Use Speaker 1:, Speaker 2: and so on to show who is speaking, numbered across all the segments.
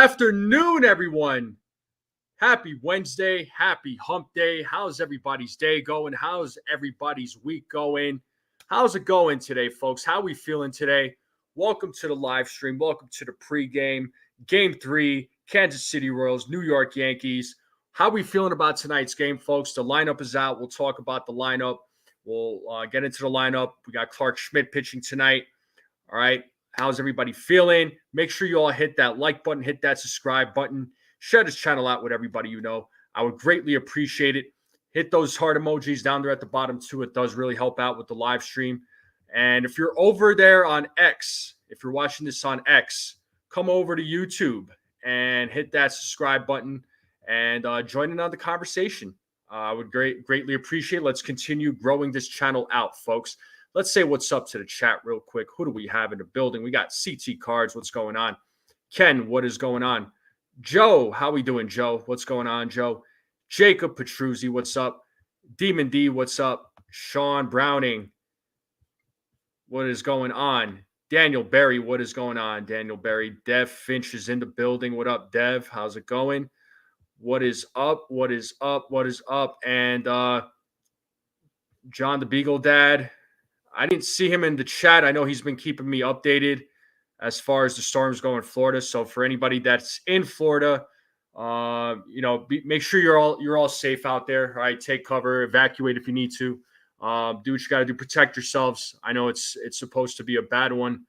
Speaker 1: afternoon, everyone. Happy Wednesday. Happy hump day. How's everybody's day going? How's everybody's week going? How's it going today, folks? How are we feeling today? Welcome to the live stream. Welcome to the pregame. Game 3, Kansas City Royals, New York Yankees. How are we feeling about tonight's game, folks? The lineup is out. We'll talk about the lineup. We'll get into the lineup. We got Clark Schmidt pitching tonight. All right. How's everybody feeling? Make sure you all hit that like button, hit that subscribe button, share this channel out with everybody you know. I would greatly appreciate it. Hit those heart emojis down there at the bottom too. It does really help out with the live stream. And if you're over there on X, if you're watching this on X, come over to YouTube and hit that subscribe button and join in on the conversation. I would greatly appreciate it. Let's continue growing this channel out, folks. Let's say what's up to the chat real quick. Who do we have in the building? We got CT Cards. What's going on? Ken, what is going on? Joe, how we doing, Joe? What's going on, Joe? Jacob Petruzzi, what's up? Demon D, what's up? Sean Browning, what is going on? Daniel Berry, what is going on? Daniel Berry. Dev Finch is in the building. What up, Dev? How's it going? What is up? What is up? What is up? And John the Beagle Dad. I didn't see him in the chat. I know he's been keeping me updated as far as the storms go in Florida. So for anybody that's in Florida, make sure you're all safe out there. All right, take cover, evacuate if you need to. Do what you got to do, protect yourselves. I know it's supposed to be a bad one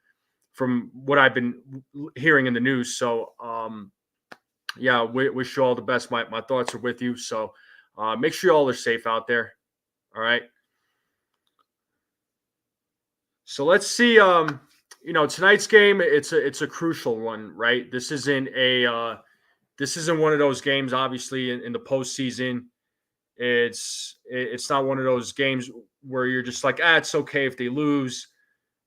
Speaker 1: from what I've been hearing in the news. So wish you all the best. My thoughts are with you. So make sure you all are safe out there. All right. So let's see. Tonight's game. It's a crucial one, right? This isn't one of those games. Obviously, in the postseason, it's not one of those games where you're just like, it's okay if they lose.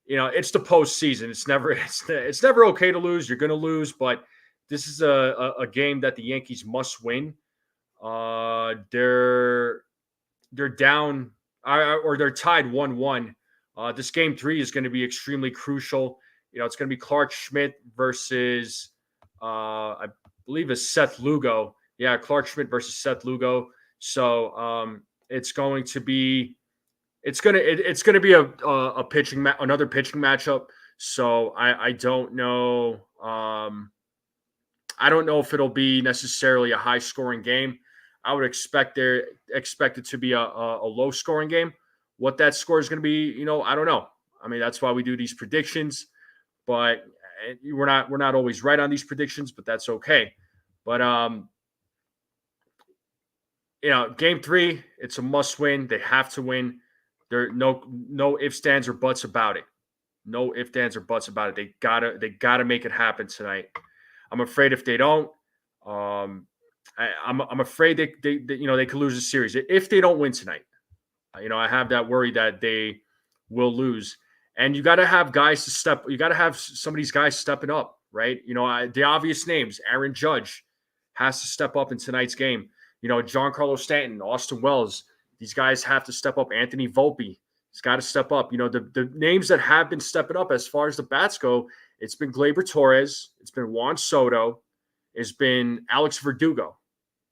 Speaker 1: It's the postseason. It's never okay to lose. You're going to lose, but this is a game that the Yankees must win. They're down or they're tied 1-1. This game 3 is going to be extremely crucial. It's going to be Clark Schmidt versus, I believe it's Seth Lugo. Yeah, Clark Schmidt versus Seth Lugo. So it's going to be a pitching another pitching matchup. So I don't know. I don't know if it'll be necessarily a high scoring game. I would expect it to be a low scoring game. What that score is going to be, I don't know. I mean, that's why we do these predictions, but we're not always right on these predictions, but that's okay. But game 3, it's a must win. They have to win. There no ifs, ands, or buts about it. No ifs, ands, or buts about it. They gotta make it happen tonight. I'm afraid if they don't, I'm afraid they could lose the series if they don't win tonight. I have that worry that they will lose, and you got to have guys to step. You got to have some of these guys stepping up, right? The obvious names. Aaron Judge has to step up in tonight's game. Giancarlo Stanton, Austin Wells. These guys have to step up. Anthony Volpe, he's got to step up. The names that have been stepping up as far as the bats go. It's been Gleyber Torres. It's been Juan Soto. It's been Alex Verdugo,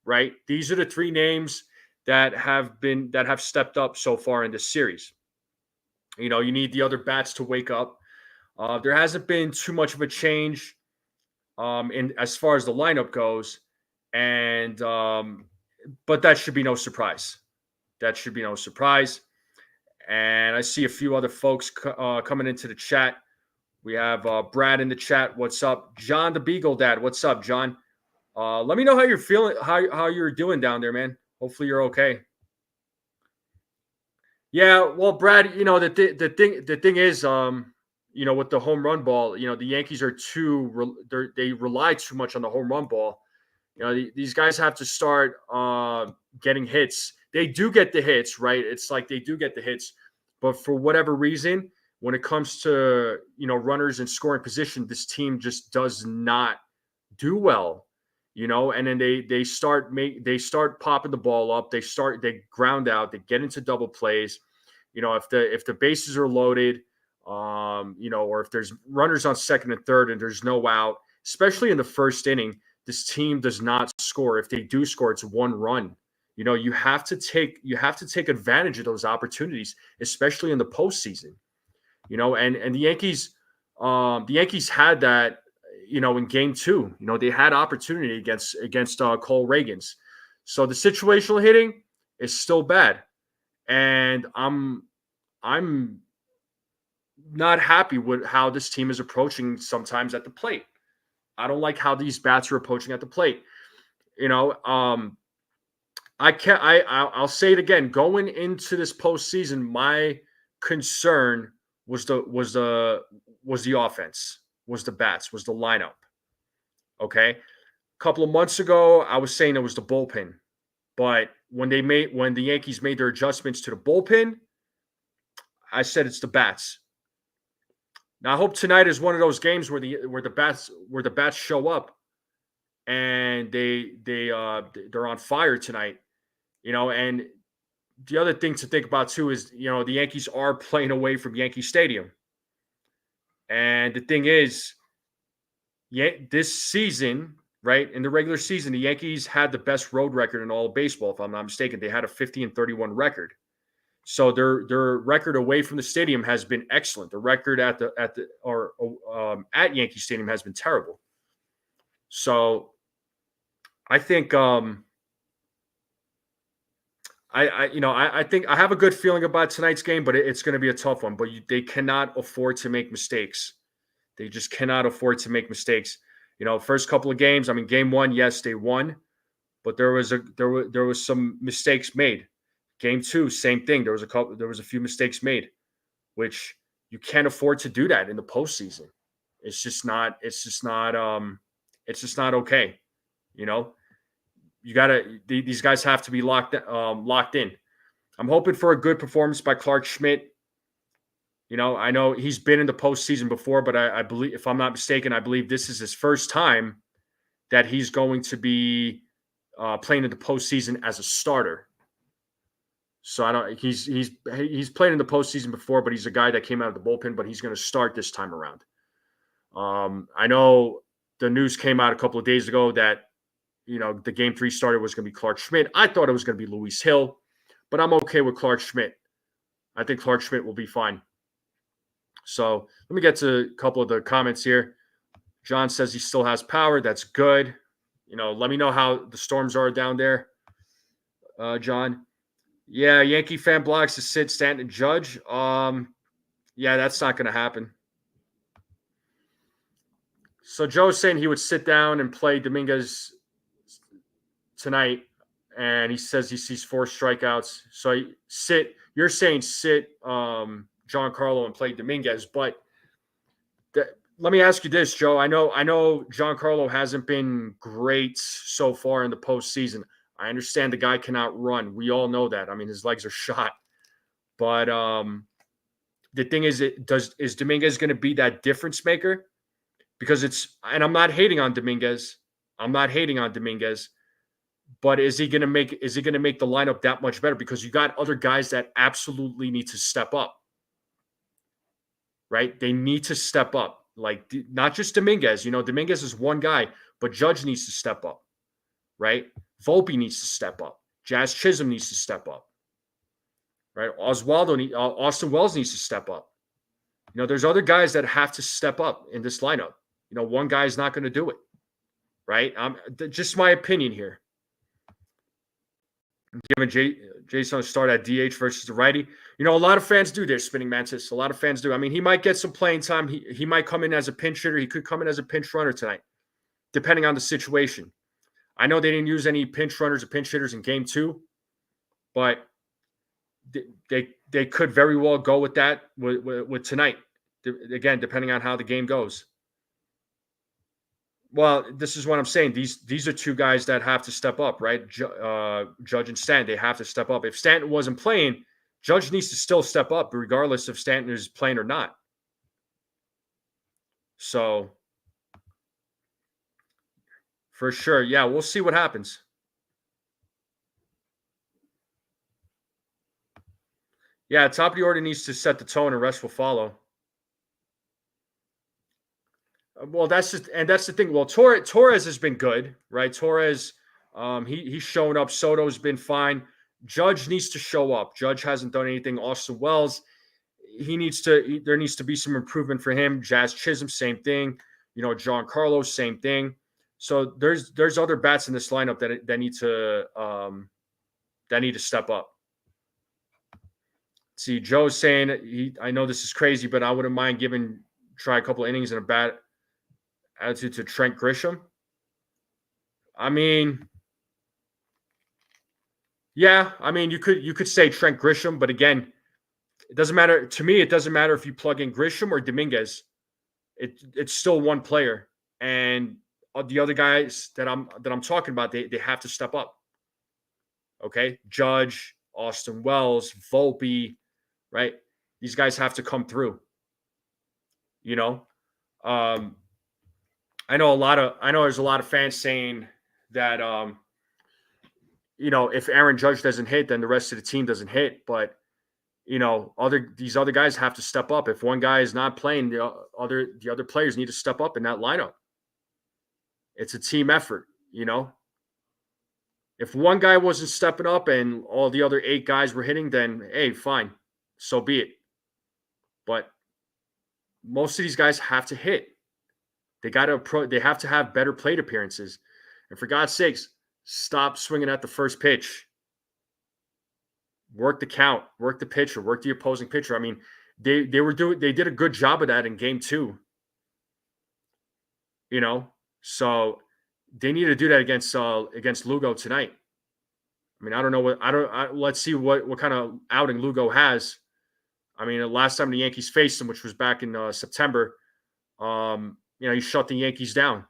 Speaker 1: right? These are the 3 names that have stepped up so far in this series. You need the other bats to wake up. There hasn't been too much of a change in as far as the lineup goes, and but that should be no surprise. That should be no surprise. And I see a few other folks coming into the chat. We have Brad in the chat. What's up, John the Beagle Dad? What's up, John? Let me know how you're feeling, how you're doing down there, man. Hopefully you're okay. Yeah, well, Brad, the thing is, with the home run ball, the Yankees are they rely too much on the home run ball. These guys have to start getting hits. They do get the hits, right? It's like they do get the hits, but for whatever reason, when it comes to runners in scoring position, this team just does not do well. And then they start popping the ball up. They ground out. They get into double plays. If the bases are loaded, or if there's runners on second and third and there's no out, especially in the first inning, this team does not score. If they do score, it's one run. You have to take advantage of those opportunities, especially in the postseason. And the Yankees had that, in game 2. They had opportunity against Cole Reagans. So the situational hitting is still bad, and I'm not happy with how this team is approaching sometimes at the plate. I don't like how these bats are approaching at the plate. I'll say it again. Going into this postseason, my concern was the offense, was the bats, was the lineup. Okay, a couple of months ago, I was saying it was the bullpen, but when the Yankees made their adjustments to the bullpen, I said it's the bats. Now I hope tonight is one of those games where the bats show up and they're on fire tonight. And the other thing to think about too is, the Yankees are playing away from Yankee Stadium. And the thing is, this season, right, in the regular season, the Yankees had the best road record in all of baseball, if I'm not mistaken. They had a 50-31 record. So their record away from the stadium has been excellent. The record at Yankee Stadium has been terrible. So I think I think I have a good feeling about tonight's game, but it's going to be a tough one. But they cannot afford to make mistakes. They just cannot afford to make mistakes. First couple of games. I mean, game 1, yes, they won, but there was some mistakes made. Game 2, same thing. There was a few mistakes made, which you can't afford to do that in the postseason. It's just not okay. These guys have to be locked in. I'm hoping for a good performance by Clark Schmidt. I know he's been in the postseason before, but I believe, if I'm not mistaken, I believe this is his first time that he's going to be playing in the postseason as a starter. So I don't. He's played in the postseason before, but he's a guy that came out of the bullpen. But he's going to start this time around. I know the news came out a couple of days ago that the game 3 starter was going to be Clark Schmidt. I thought it was going to be Luis Hill, but I'm okay with Clark Schmidt. I think Clark Schmidt will be fine. So let me get to a couple of the comments here. John says he still has power. That's good. Let me know how the storms are down there, John. Yeah, Yankee fan blocks to sit Stanton and Judge. Yeah, that's not going to happen. So Joe's saying he would sit down and play Dominguez tonight, and he says he sees 4 strikeouts. So you're saying sit Giancarlo and play Dominguez, but let me ask you this, Joe. I know Giancarlo hasn't been great so far in the postseason. I understand the guy cannot run. We all know that. I mean, his legs are shot. But the thing is, is Dominguez going to be that difference maker? Because and I'm not hating on Dominguez. But is he going to make the lineup that much better? Because you got other guys that absolutely need to step up. Right? They need to step up. Like, not just Dominguez. Dominguez is one guy, but Judge needs to step up. Right? Volpe needs to step up. Jazz Chisholm needs to step up. Right? Austin Wells needs to step up. There's other guys that have to step up in this lineup. One guy is not going to do it. Right? Just my opinion here. Giving Jason a start at DH versus the righty. A lot of fans do their spinning mantis. A lot of fans do. I mean, he might get some playing time. He might come in as a pinch hitter. He could come in as a pinch runner tonight, depending on the situation. I know they didn't use any pinch runners or pinch hitters in game 2, but they could very well go with that with tonight. Again, depending on how the game goes. Well, this is what I'm saying. These are 2 guys that have to step up, right? Judge and Stanton, they have to step up. If Stanton wasn't playing, Judge needs to still step up, regardless if Stanton is playing or not. So, for sure, yeah, we'll see what happens. Yeah, top of the order needs to set the tone and rest will follow. Well, that's the thing. Well, Torres has been good, right? Torres, he's showing up. Soto's been fine. Judge needs to show up. Judge hasn't done anything. Austin Wells, there needs to be some improvement for him. Jazz Chisholm, same thing. John Carlos, same thing. So there's other bats in this lineup that need to step up. See, Joe's saying I know this is crazy, but I wouldn't mind try a couple of innings and a bad attitude to Trent Grisham. I mean, yeah, you could say Trent Grisham, but again, it doesn't matter to me. It doesn't matter if you plug in Grisham or Dominguez. It's still one player, and the other guys that I'm talking about, they have to step up. Okay, Judge, Austin Wells, Volpe, right? These guys have to come through. I know there's a lot of fans saying that if Aaron Judge doesn't hit, then the rest of the team doesn't hit. But these other guys have to step up. If one guy is not playing, the other players need to step up in that lineup. It's a team effort, If one guy wasn't stepping up and all the other 8 guys were hitting, then hey, fine, so be it. But most of these guys have to hit. They have to have better plate appearances. And for God's sakes, stop swinging at the first pitch. Work the count, work the pitcher, work the opposing pitcher. They did a good job of that in game 2. So they need to do that against Lugo tonight. I don't know let's see what kind of outing Lugo has. The last time the Yankees faced him, which was back in September, he shut the Yankees down.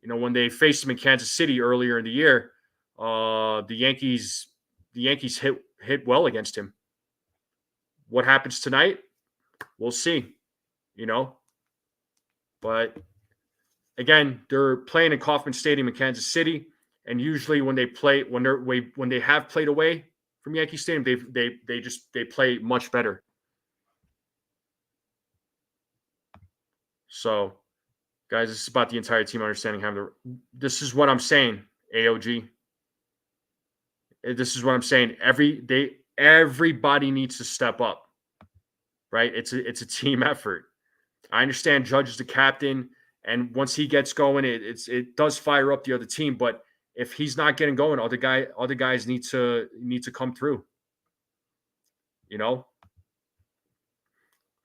Speaker 1: When they faced him in Kansas City earlier in the year, the Yankees hit well against him. What happens tonight? We'll see. But again, they're playing in Kauffman Stadium in Kansas City, and usually when they have played away from Yankee Stadium, they play much better. So, guys, this is about the entire team understanding this is what I'm saying, AOG. This is what I'm saying. Everybody needs to step up, right? It's a team effort. I understand Judge is the captain, and once he gets going, it does fire up the other team. But if he's not getting going, other guys need to come through.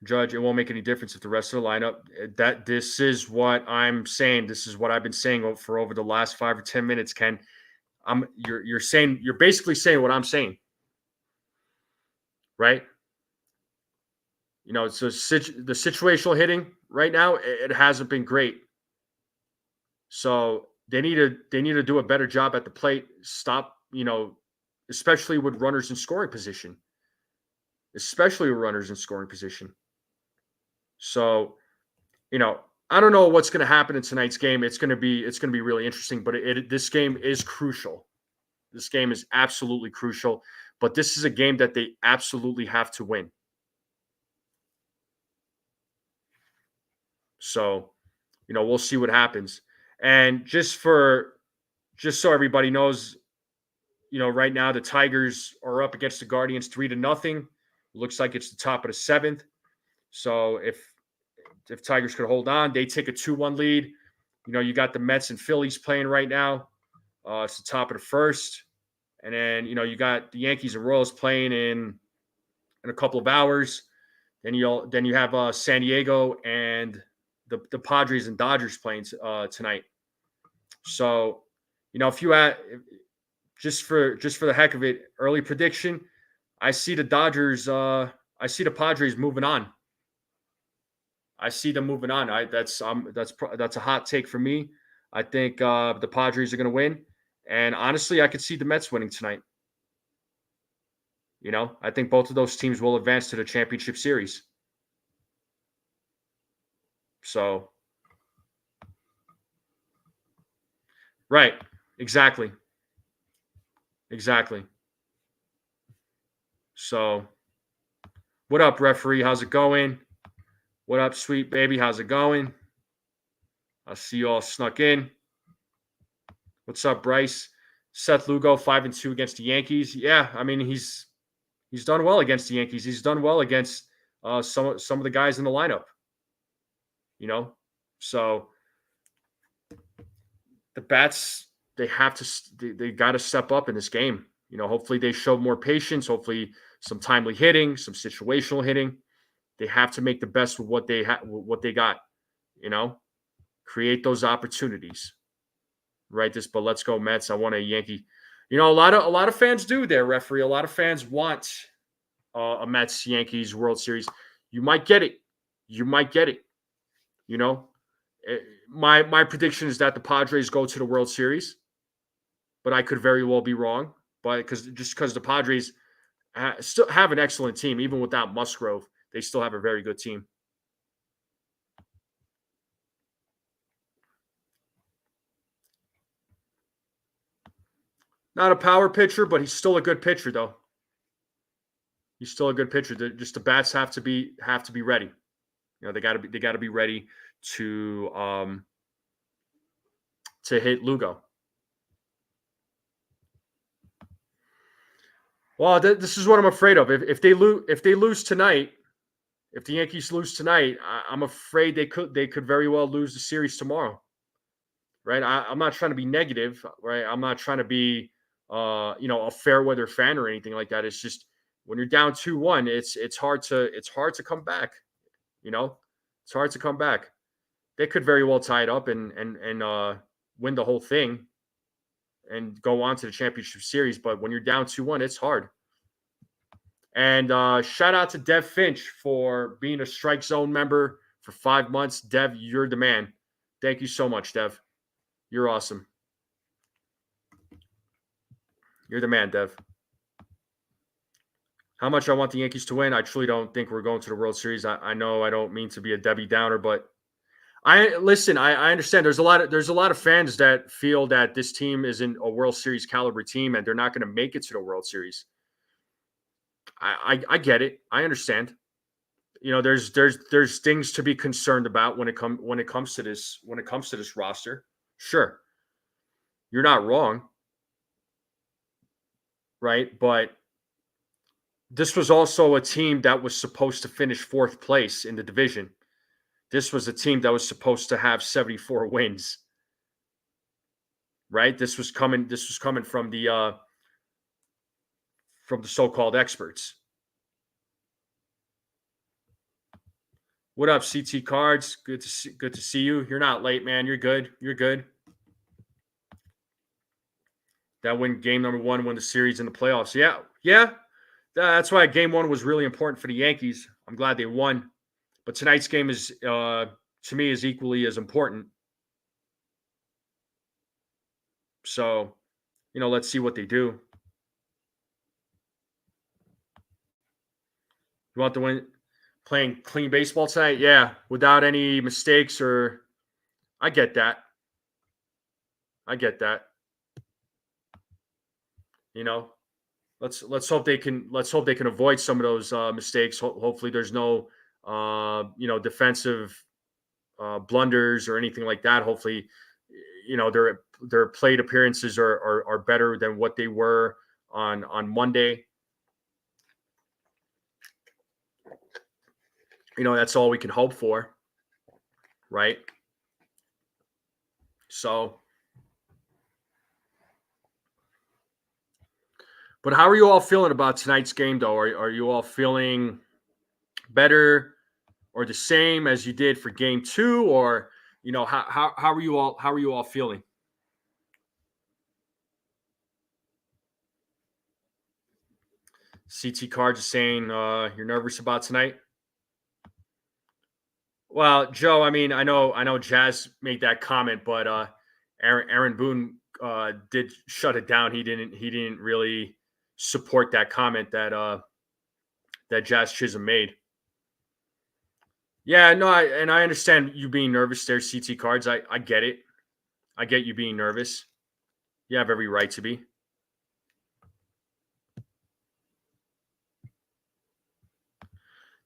Speaker 1: Judge, it won't make any difference if the rest of the lineup. This is what I'm saying. This is what I've been saying for over the last 5 or 10 minutes, Ken. You're basically saying what I'm saying, right? So the situational hitting right now, it hasn't been great. So they need to do a better job at the plate. Stop, especially with runners in scoring position. So, I don't know what's going to happen in tonight's game. It's going to be really interesting, but this game is crucial. This game is absolutely crucial, but this is a game that they absolutely have to win. So, we'll see what happens. And just so everybody knows, right now the Tigers are up against the Guardians 3-0. Looks like it's the top of the 7th. So if Tigers could hold on, they take a 2-1 lead. You got the Mets and Phillies playing right now. It's the top of the 1st. And then, you got the Yankees and Royals playing in a couple of hours. Then you have San Diego and the Padres and Dodgers playing tonight. So, if you add just for the heck of it, early prediction, I see the Padres moving on. I see them moving on. That's a hot take for me. I think the Padres are going to win, and honestly, I could see the Mets winning tonight. I think both of those teams will advance to the championship series. So, right, exactly. So, what up, referee? How's it going? What up, sweet baby? How's it going? I see you all snuck in. What's up, Bryce? Seth Lugo 5-2 against the Yankees. Yeah, I mean he's done well against the Yankees. He's done well against some of the guys in the lineup. You know, so the bats they got to step up in this game. You know, hopefully they show more patience. Hopefully some timely hitting, some situational hitting. They have to make the best of what they got. You know, create those opportunities. Right this, but let's go Mets. I want a Yankee. You know, a lot of fans do there, referee. A lot of fans want a Mets Yankees World Series. You might get it. You might get it. You know, my prediction is that the Padres go to the World Series, but I could very well be wrong. But because the Padres still have an excellent team, even without Musgrove, they still have a very good team. Not a power pitcher, but he's still a good pitcher, though. He's still a good pitcher. Just the bats have to be ready. You know, they got to be ready to hit Lugo. Well, this is what I'm afraid of. If they lose tonight, if the Yankees lose tonight, I'm afraid they could very well lose the series tomorrow. Right? I'm not trying to be negative. Right? I'm not trying to be a fair weather fan or anything like that. It's just when you're down 2-1, it's hard to come back. You know, it's hard to come back. They could very well tie it up and win the whole thing and go on to the championship series. But when you're down 2-1, it's hard. And shout out to Dev Finch for being a Strike Zone member for 5 months. Dev, you're the man. Thank you so much, Dev. You're awesome. You're the man, Dev. How much I want the Yankees to win? I truly don't think we're going to the World Series. I know I don't mean to be a Debbie Downer, but I understand. There's a lot of fans that feel that this team isn't a World Series caliber team and they're not going to make it to the World Series. I get it. I understand. You know, there's things to be concerned about when it comes to this roster. Sure, you're not wrong, right? But this was also a team that was supposed to finish fourth place in the division. This was a team that was supposed to have 74 wins. Right? This was coming from the so-called experts. What up, CT Cards? Good to see you. You're not late, man. You're good. You're good. That win game number 1, win the series in the playoffs. Yeah. That's why game 1 was really important for the Yankees. I'm glad they won. But tonight's game is, to me, is equally as important. So, let's see what they do. You want to win playing clean baseball tonight? Yeah, without any mistakes or I get that. Let's hope they can avoid some of those mistakes. Hopefully there's no defensive blunders or anything like that. Hopefully, their plate appearances are better than what they were on Monday. That's all we can hope for, right? So, but how are you all feeling about tonight's game, though? Are you all feeling better or the same as you did for game 2, or how are you all feeling? CT Cards is saying you're nervous about tonight. Well, Joe, I mean, I know Jazz made that comment, but Aaron Boone did shut it down. He didn't really support that comment that Jazz Chisholm made. Yeah, no, I understand you being nervous there, CT Cards. I get it. I get you being nervous. You have every right to be.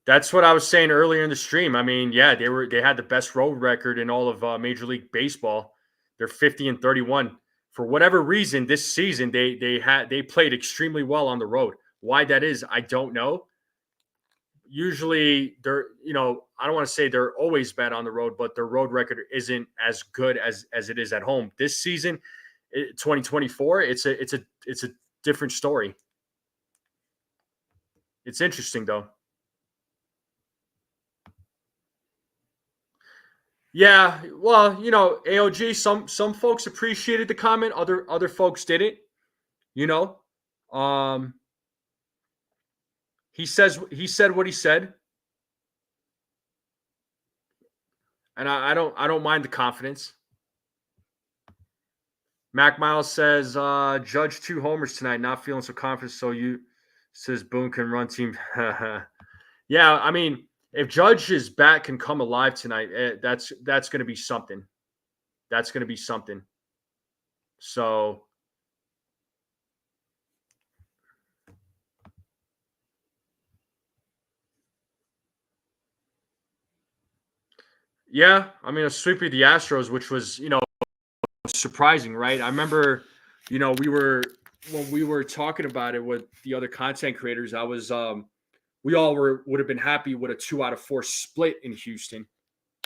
Speaker 1: That's what I was saying earlier in the stream. I mean, yeah, they had the best road record in all of Major League Baseball. They're 50-31. For whatever reason, this season they played extremely well on the road. Why that is, I don't know. Usually they're, I don't want to say they're always bad on the road, but their road record isn't as good as it is at home. This season, 2024, it's a different story. It's interesting though. Yeah, well, AOG, some folks appreciated the comment, other folks didn't. You know, um, he said what he said, and I don't mind the confidence. Mac Miles says Judge 2 homers tonight, not feeling so confident. So you says Boone can run team. Yeah, I mean, if Judge's bat can come alive tonight, that's going to be something. That's going to be something. So, yeah, I mean, a sweep of the Astros, which was, surprising, right? I remember, when we were talking about it with the other content creators, I was, we all would have been happy with a 2 out of 4 split in Houston.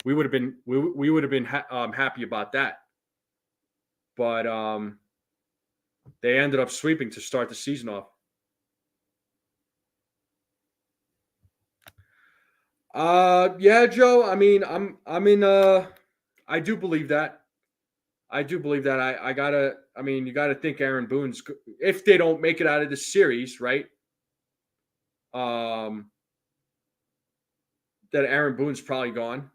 Speaker 1: We would have been happy about that. But they ended up sweeping to start the season off. Yeah, Joe. I mean, I do believe that. You gotta think Aaron Boone's, if they don't make it out of the series, right? That Aaron Boone's probably gone.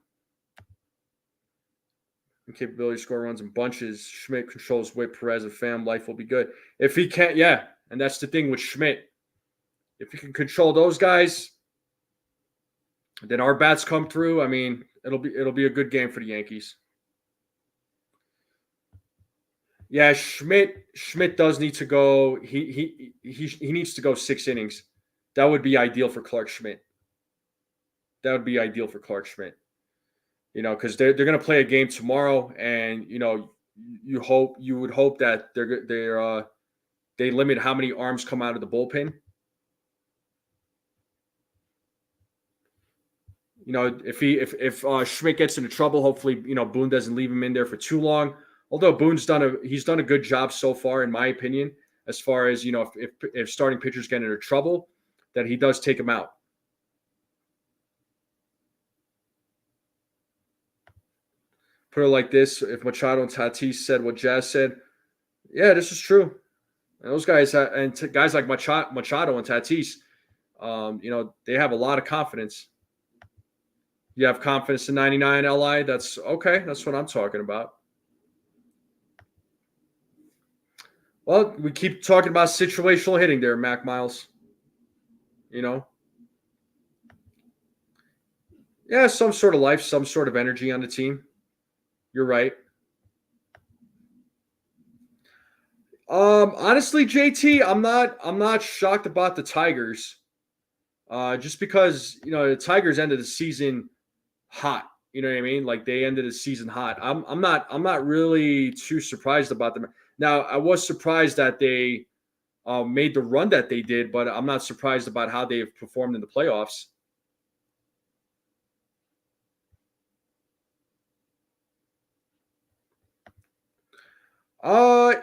Speaker 1: Capability to score runs in bunches. Schmidt controls whip. Peraza, fam. Life will be good. If he can't, yeah. And that's the thing with Schmidt. If he can control those guys, then our bats come through. I mean, it'll be a good game for the Yankees. Yeah, Schmidt does need to go. He needs to go 6 innings. That would be ideal for Clark Schmidt. Because they're going to play a game tomorrow, and you would hope that they limit how many arms come out of the bullpen. If Schmidt gets into trouble, hopefully Boone doesn't leave him in there for too long. Although Boone's done a good job so far, in my opinion, as far as if starting pitchers get into trouble, that he does take them out. Put it like this: if Machado and Tatis said what Jazz said, yeah, this is true. And those guys guys like Machado and Tatis, they have a lot of confidence. You have confidence in 99 LI. That's okay. That's what I'm talking about. Well, we keep talking about situational hitting there, Mac Miles. Yeah, some sort of life, some sort of energy on the team. You're right. Honestly, JT, I'm not shocked about the Tigers. Just because the Tigers ended the season hot. You know what I mean? Like they ended the season hot. I'm not really too surprised about them. Now, I was surprised that they made the run that they did, but I'm not surprised about how they've performed in the playoffs.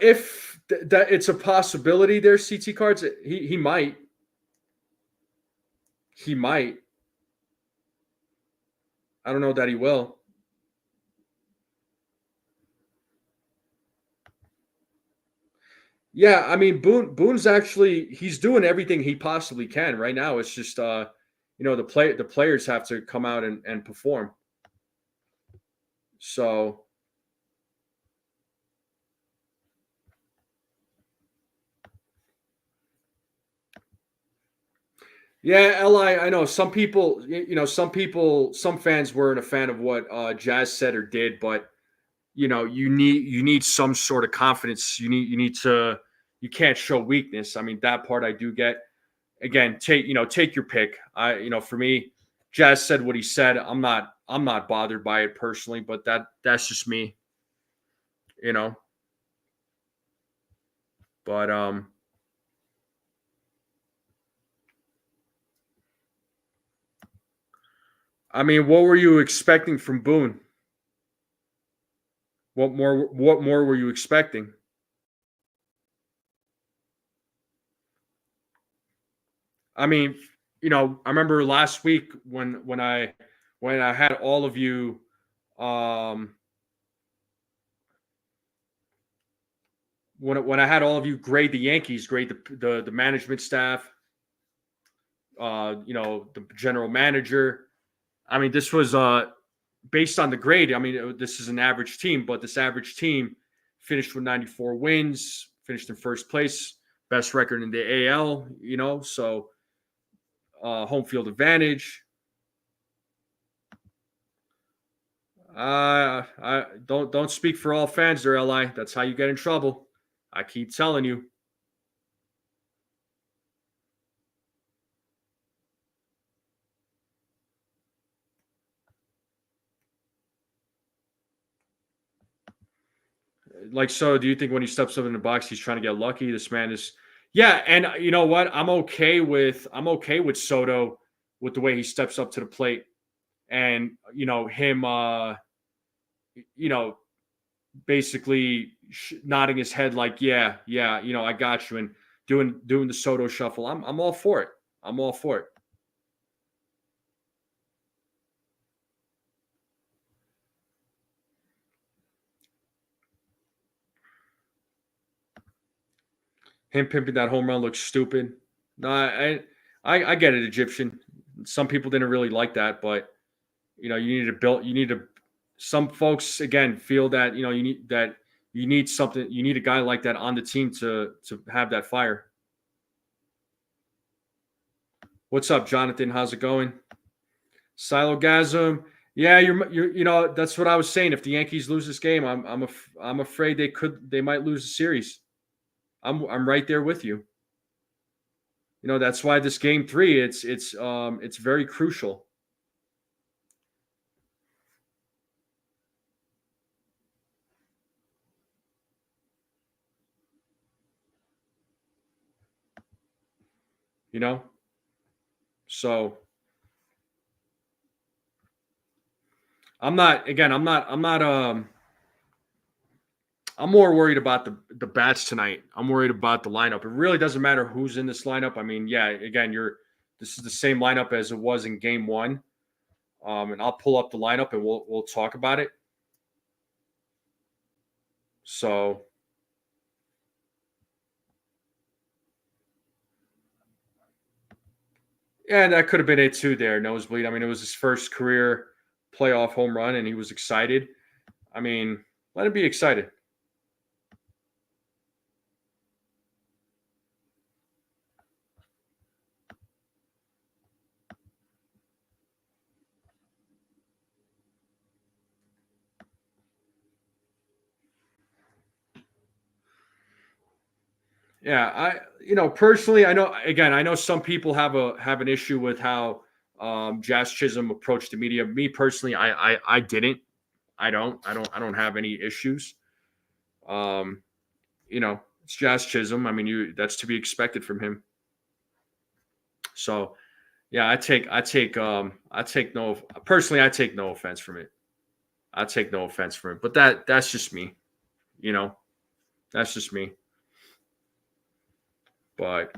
Speaker 1: If that it's a possibility, there, CT cards. He might. He might. I don't know that he will. Yeah, I mean Boone's actually he's doing everything he possibly can right now. It's just the players have to come out and perform. So yeah, Li, I know some people, some fans weren't a fan of what Jazz said or did, but you need some sort of confidence. You can't show weakness. I mean, that part I do get. Again, take your pick. For me, Jazz said what he said. I'm not bothered by it personally, but that's just me, you know. But I mean, what were you expecting from Boone? What more were you expecting? I mean, I remember last week when I had all of you when I had all of you grade the Yankees, grade the management staff, the general manager. I mean, this was based on the grade. I mean, this is an average team, but this average team finished with 94 wins, finished in first place, best record in the AL, so home field advantage. I don't speak for all fans there, LI. That's how you get in trouble. I keep telling you. Like, so do you think when he steps up in the box, he's trying to get lucky? This man is, yeah. And you know what? I'm okay with Soto with the way he steps up to the plate, and him, basically nodding his head like, yeah, I got you, and doing the Soto shuffle. I'm all for it. I'm all for it. Him pimping that home run looks stupid. No, I get it, Egyptian. Some people didn't really like that, but you need to build. You need to. Some folks again feel that you need something. You need a guy like that on the team to have that fire. What's up, Jonathan? How's it going? Silogasm. Yeah, you're that's what I was saying. If the Yankees lose this game, I'm afraid they might lose the series. I'm right there with you. That's why this game 3, it's very crucial. So I'm more worried about the bats tonight. I'm worried about the lineup. It really doesn't matter who's in this lineup. I mean, yeah, again, this is the same lineup as it was in game 1. And I'll pull up the lineup and we'll talk about it. So yeah, that could have been it too there, nosebleed. I mean, it was his first career playoff home run and he was excited. I mean, let him be excited. Yeah, personally, I know some people have an issue with how Jazz Chisholm approached the media. Me personally, I didn't. I don't have any issues. It's Jazz Chisholm. I mean, that's to be expected from him. So, yeah, I take no offense from it. I take no offense from it, but that's just me. That's just me. But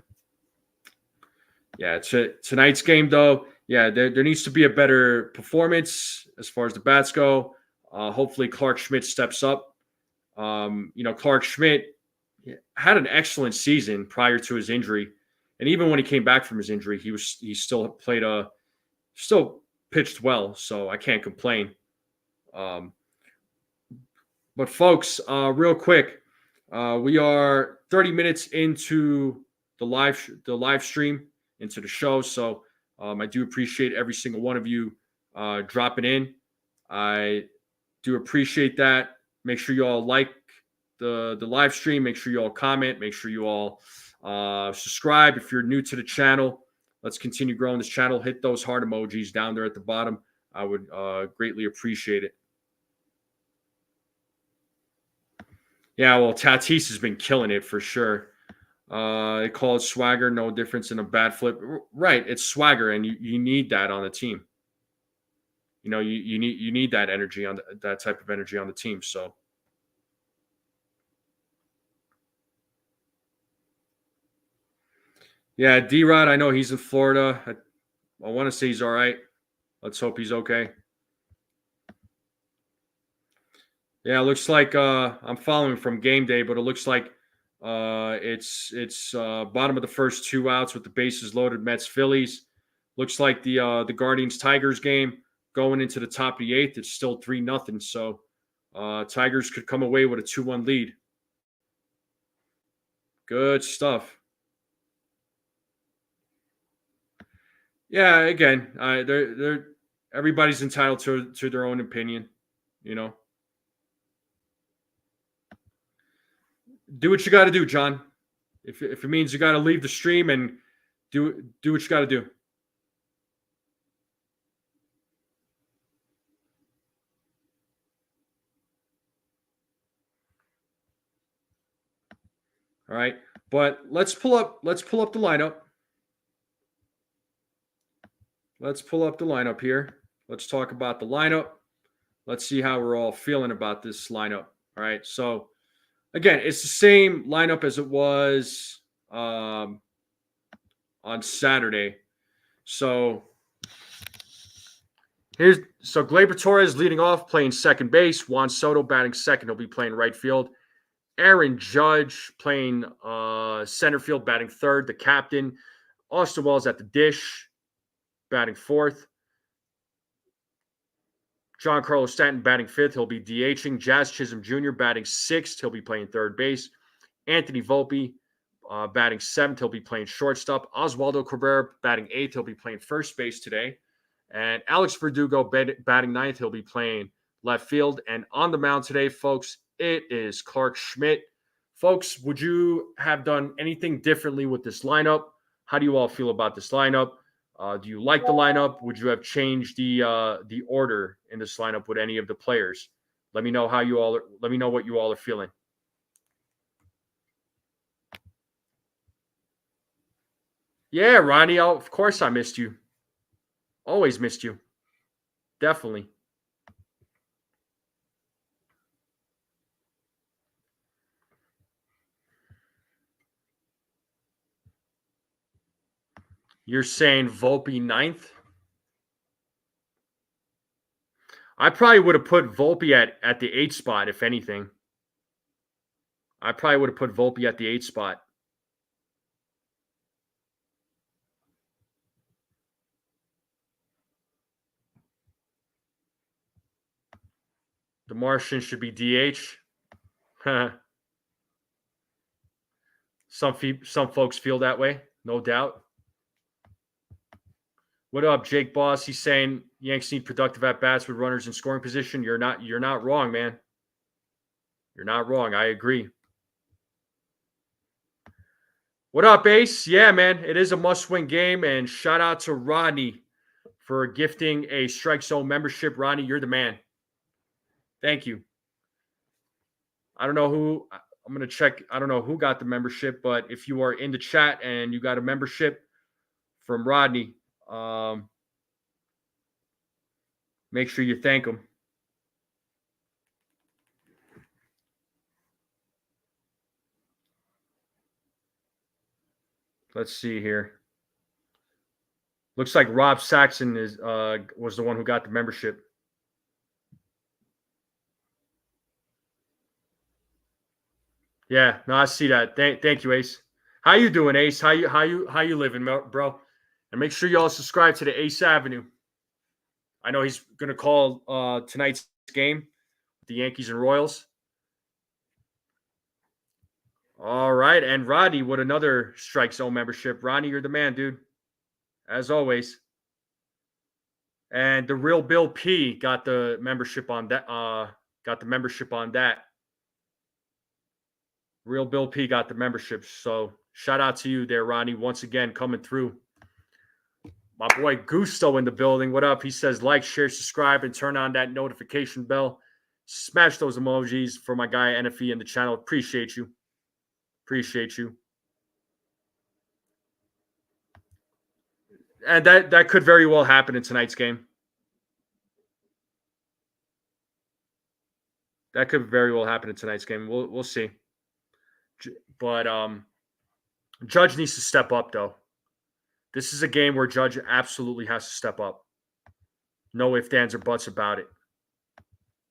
Speaker 1: yeah, tonight's game though, yeah, there needs to be a better performance as far as the bats go. Hopefully, Clark Schmidt steps up. Clark Schmidt had an excellent season prior to his injury, and even when he came back from his injury, he still pitched well. So I can't complain. But folks, real quick, we are 30 minutes into the live stream, into the show. So I do appreciate every single one of you dropping in. I do appreciate that. Make sure you all like the live stream. Make sure you all comment. Make sure you all subscribe if you're new to the channel. let's continue growing this channel. Hit those heart emojis down there at the bottom. I would greatly appreciate it. Yeah, well, Tatis has been killing it for sure. They call it swagger, no difference in a bad flip. Right, it's swagger, and you need that on the team. You know, you need that energy on that type of energy on the team. So, yeah, D-Rod, I know he's in Florida. I want to say he's all right. Let's hope he's okay. Yeah, it looks like I'm following from game day, but it looks like it's bottom of the first 2 outs with the bases loaded. Mets Phillies. Looks like the Guardians Tigers game going into the top of the 8th. It's still 3-0. So Tigers could come away with a 2-1 lead. Good stuff. Yeah, again, they're everybody's entitled to their own opinion, you know. Do what you got to do, John. If it means you got to leave the stream and do what you got to do. All right, but let's pull up the lineup. Let's pull up the lineup here. Let's talk about the lineup. Let's see how we're all feeling about this lineup. All right, so again, it's the same lineup as it was on Saturday. So Gleyber Torres leading off, playing second base. Juan Soto batting second. He'll be playing right field. Aaron Judge playing center field, batting third. The captain. Austin Wells at the dish, batting fourth. Giancarlo Stanton batting fifth. He'll be DHing. Jazz Chisholm Jr. batting sixth. He'll be playing third base. Anthony Volpe batting seventh. He'll be playing shortstop. Oswaldo Cabrera batting eighth. He'll be playing first base today. And Alex Verdugo batting ninth. He'll be playing left field. And on the mound today, folks, it is Clark Schmidt. Folks, would you have done anything differently with this lineup? How do you all feel about this lineup? Do you like the lineup? Would you have changed the order in this lineup with any of the players? Let me know let me know what you all are feeling. Yeah, Ronnie, of course I missed you. Always missed you. Definitely. You're saying Volpe ninth? I probably would have put Volpe at the 8th spot, if anything. I probably would have put Volpe at the 8th spot. The Martian should be DH. Some folks feel that way, no doubt. What up, Jake Boss? He's saying Yanks need productive at bats with runners in scoring position. You're not wrong, man. You're not wrong. I agree. What up, Ace? Yeah, man, it is a must-win game, and shout out to Rodney for gifting a Strike Zone membership. Rodney, you're the man. Thank you. I don't know who. I'm going to check. I don't know who got the membership, but if you are in the chat and you got a membership from Rodney, make sure you thank him. Let's see here. Looks like Rob Saxon was the one who got the membership. Yeah, no, I see that. Thank you, Ace. How you doing, Ace? How you living, bro? And make sure you all subscribe to the Ace Avenue. I know he's going to call tonight's game, the Yankees and Royals. All right, and Rodney with another Strike Zone membership. Rodney, you're the man, dude. As always. And the real Bill P got the membership on that. Real Bill P got the membership. So shout out to you there, Rodney. Once again, coming through. My boy Gusto in the building. What up? He says like, share, subscribe, and turn on that notification bell. Smash those emojis for my guy NFE in the channel. Appreciate you. Appreciate you. And that could very well happen in tonight's game. That could very well happen in tonight's game. We'll see. But Judge needs to step up, though. This is a game where Judge absolutely has to step up. No ifs, ands, or buts about it.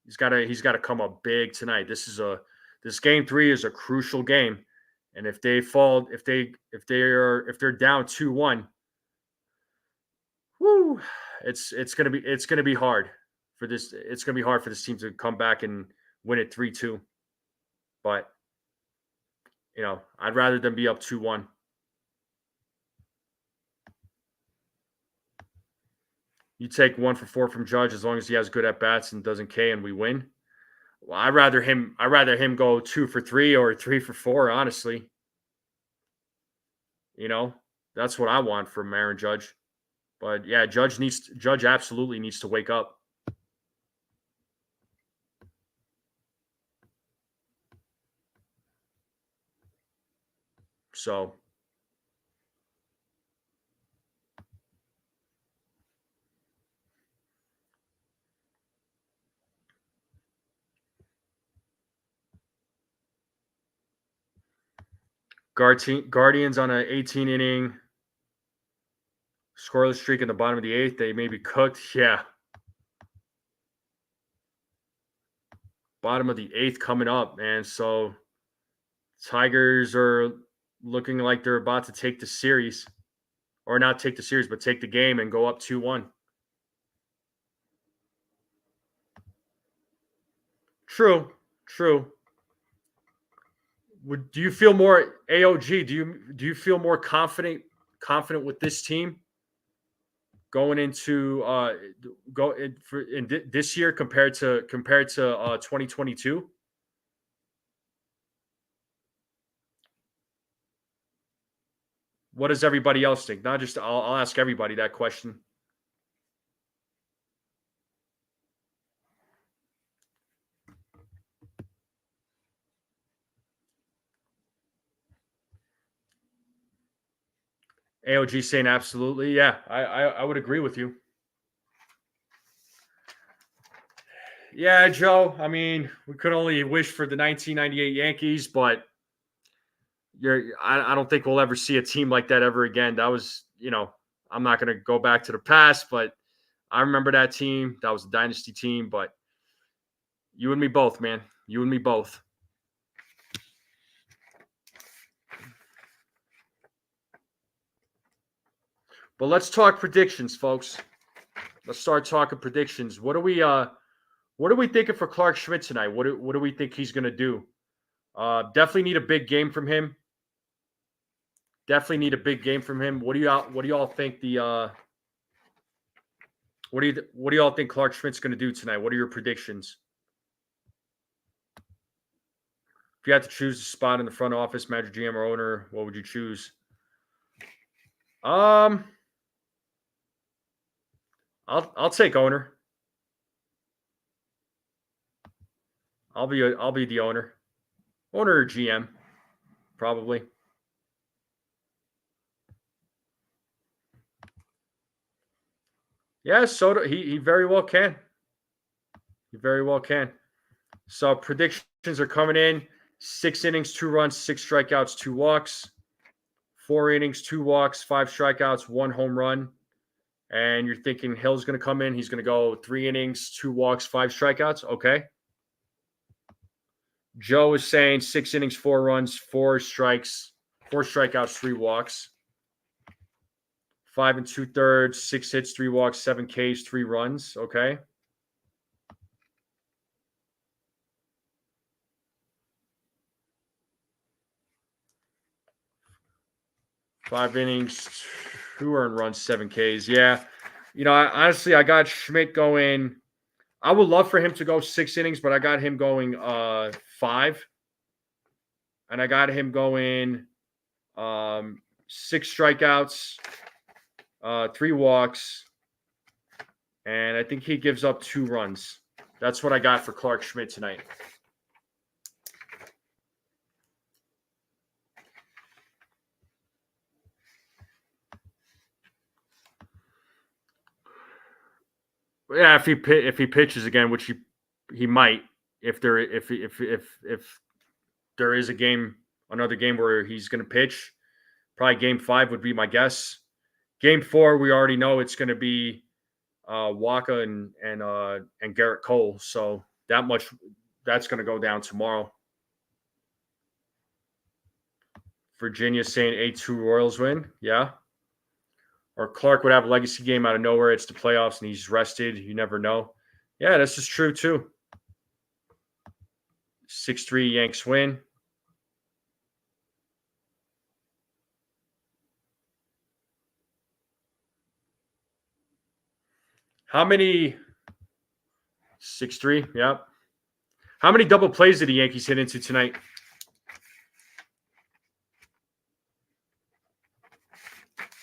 Speaker 1: He's got to come up big tonight. This game 3 is a crucial game, and if they fall, if they're down 2-1, whoo, it's gonna be hard for this. It's gonna be hard for this team to come back and win it 3-2. But I'd rather them be up 2-1. You take 1 for 4 from Judge as long as he has good at bats and doesn't K and we win. Well, I'd rather him go 2 for 3 or 3 for 4. Honestly, that's what I want from Aaron Judge. But yeah, Judge absolutely needs to wake up. So. Guardians on an 18-inning scoreless streak in the bottom of the 8th. They may be cooked. Yeah. Bottom of the 8th coming up, man. So Tigers are looking like they're about to take the series. Or not take the series, but take the game and go up 2-1. True. Do you feel more AOG? Do you feel more confident with this team going into this year compared to 2022? What does everybody else think? Not just I'll ask everybody that question. AOG saying absolutely. Yeah, I would agree with you. Yeah, Joe. I mean, we could only wish for the 1998 Yankees, but I don't think we'll ever see a team like that ever again. That was, I'm not going to go back to the past, but I remember that team. That was a dynasty team, but you and me both, man. You and me both. But let's talk predictions, folks. Let's start talking predictions. What are we thinking for Clark Schmidt tonight? What do we think he's going to do? Definitely need a big game from him. What do y'all think what do y'all think Clark Schmidt's going to do tonight? What are your predictions? If you had to choose a spot in the front office, manager, GM, or owner, what would you choose? I'll take owner. I'll be the owner. Owner or GM, probably. Yeah, Soto, he very well can. He very well can. So predictions are coming in. 6 innings, 2 runs, 6 strikeouts, 2 walks. 4 innings, 2 walks, 5 strikeouts, 1 home run. And you're thinking Hill's going to come in. He's going to go 3 innings, 2 walks, 5 strikeouts. Okay. Joe is saying 6 innings, 4 runs, 4 strikeouts, 3 walks. 5 2/3, 6 hits, 3 walks, 7 Ks, 3 runs. Okay. Five innings, 2 earned runs, 7 Ks. Yeah. Honestly, I got Schmidt going. I would love for him to go 6 innings, but I got him going 5. And I got him going 6 strikeouts, 3 walks, and I think he gives up 2 runs. That's what I got for Clark Schmidt tonight. Yeah, if he pitches again, which he might, if there is another game where he's going to pitch, probably game 5 would be my guess. Game 4, we already know it's going to be Waka and Garrett Cole, so that's going to go down tomorrow. Virginia saying 8-2 Royals win, yeah. Or Clark would have a legacy game out of nowhere. It's the playoffs and he's rested. You never know. Yeah, this is true too. 6-3 Yanks win. How many? 6-3, yep. How many double plays did the Yankees hit into tonight?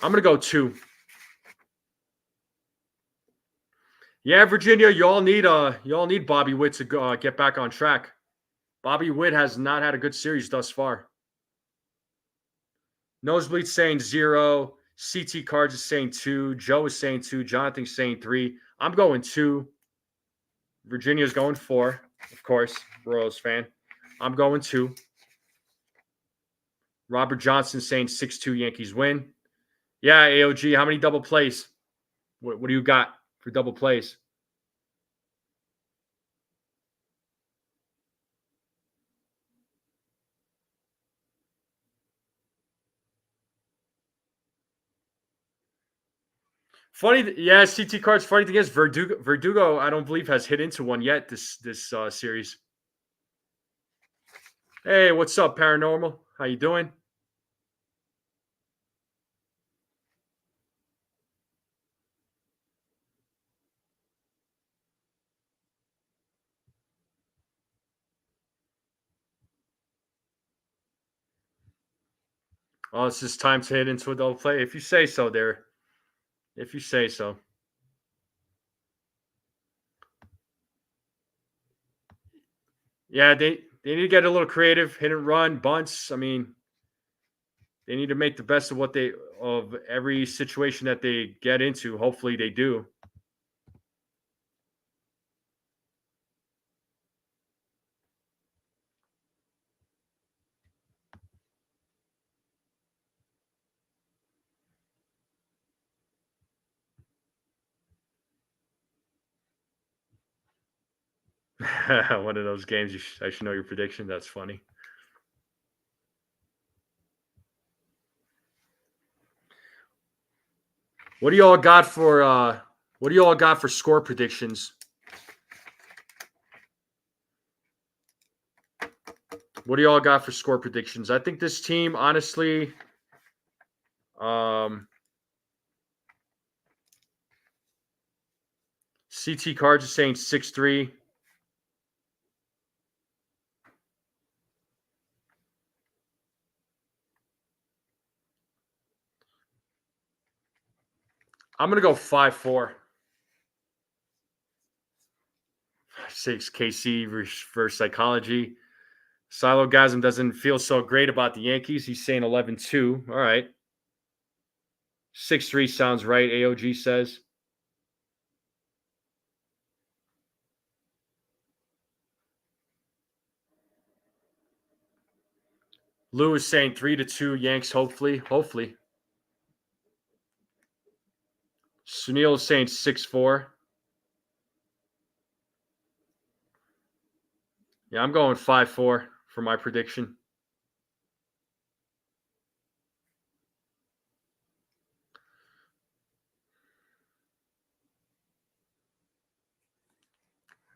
Speaker 1: I'm going to go 2. Yeah, Virginia, you all need Bobby Witt to get back on track. Bobby Witt has not had a good series thus far. Nosebleed saying 0. CT Cards is saying 2. Joe is saying 2. Jonathan's saying 3. I'm going 2. Virginia's going 4, of course. Royals fan. I'm going 2. Robert Johnson saying 6-2 Yankees win. Yeah, AOG, how many double plays? What do you got for double plays? Funny, yeah, CT Cards. Funny thing is, Verdugo, I don't believe has hit into one yet this series. Hey, what's up, Paranormal? How you doing? Oh, it's just time to hit into a double play. If you say so, there. If you say so. Yeah, they need to get a little creative, hit and run, bunts. I mean, they need to make the best of every situation that they get into. Hopefully they do. One of those games I should know your prediction. That's funny. What do you all got for score predictions? What do you all got for score predictions? I think this team, honestly, CT Cards is saying 6-3. I'm going to go 5-4. 6 KC versus Psychology. Silogasm doesn't feel so great about the Yankees. He's saying 11-2. All right. 6-3 sounds right, AOG says. Lou is saying 3-2 Yanks, hopefully. Hopefully. Sunil is saying 6-4. Yeah, I'm going 5-4 for my prediction.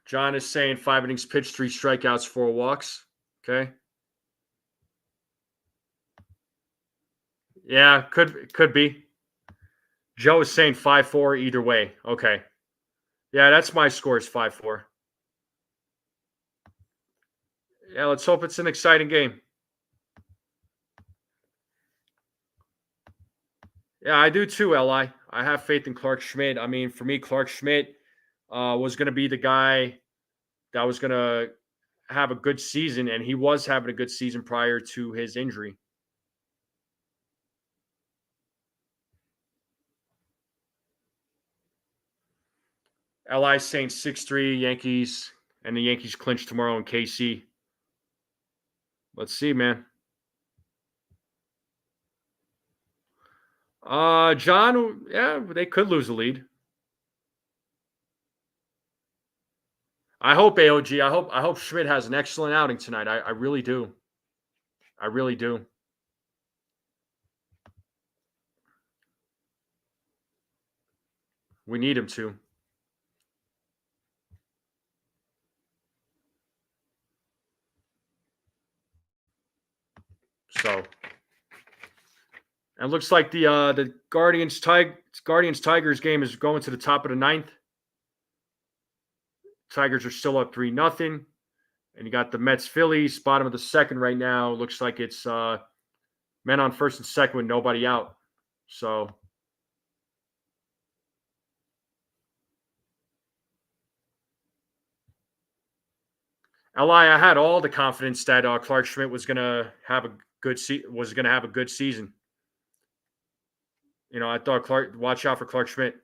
Speaker 1: John is saying 5 innings pitched, 3 strikeouts, 4 walks. Okay. Yeah, could be. Joe is saying 5-4 either way. Okay. Yeah, that's my score is 5-4. Yeah, let's hope it's an exciting game. Yeah, I do too, Li. I have faith in Clark Schmidt. I mean, for me, Clark Schmidt was going to be the guy that was going to have a good season, and he was having a good season prior to his injury. LI saying 6-3 Yankees, and the Yankees clinch tomorrow in KC. Let's see, man. John, yeah, they could lose the lead. I hope AOG. I hope Schmidt has an excellent outing tonight. I really do. I really do. We need him to. So, and it looks like the Guardians Tigers game is going to the top of the ninth. Tigers are still up 3-0. And you got the Mets Phillies, bottom of the second right now. Looks like it's men on first and second with nobody out. So LI, I had all the confidence that Clark Schmidt was going to have a good season. You know, I thought watch out for Clark Schmidt.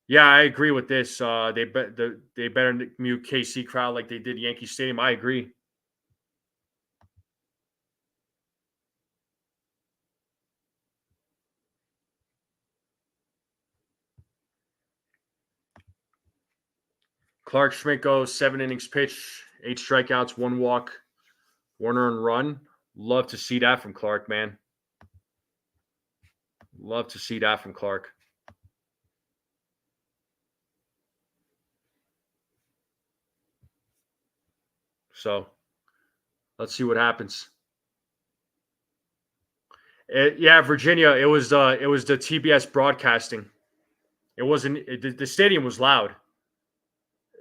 Speaker 1: Yeah, I agree with this. They better mute KC crowd like they did Yankee Stadium. I agree. Clark Schmidt goes 7 innings pitch, 8 strikeouts, 1 walk, 1 earned run. Love to see that from Clark, man. Love to see that from Clark. So let's see what happens. Virginia. It was the TBS broadcasting. It wasn't. The stadium was loud.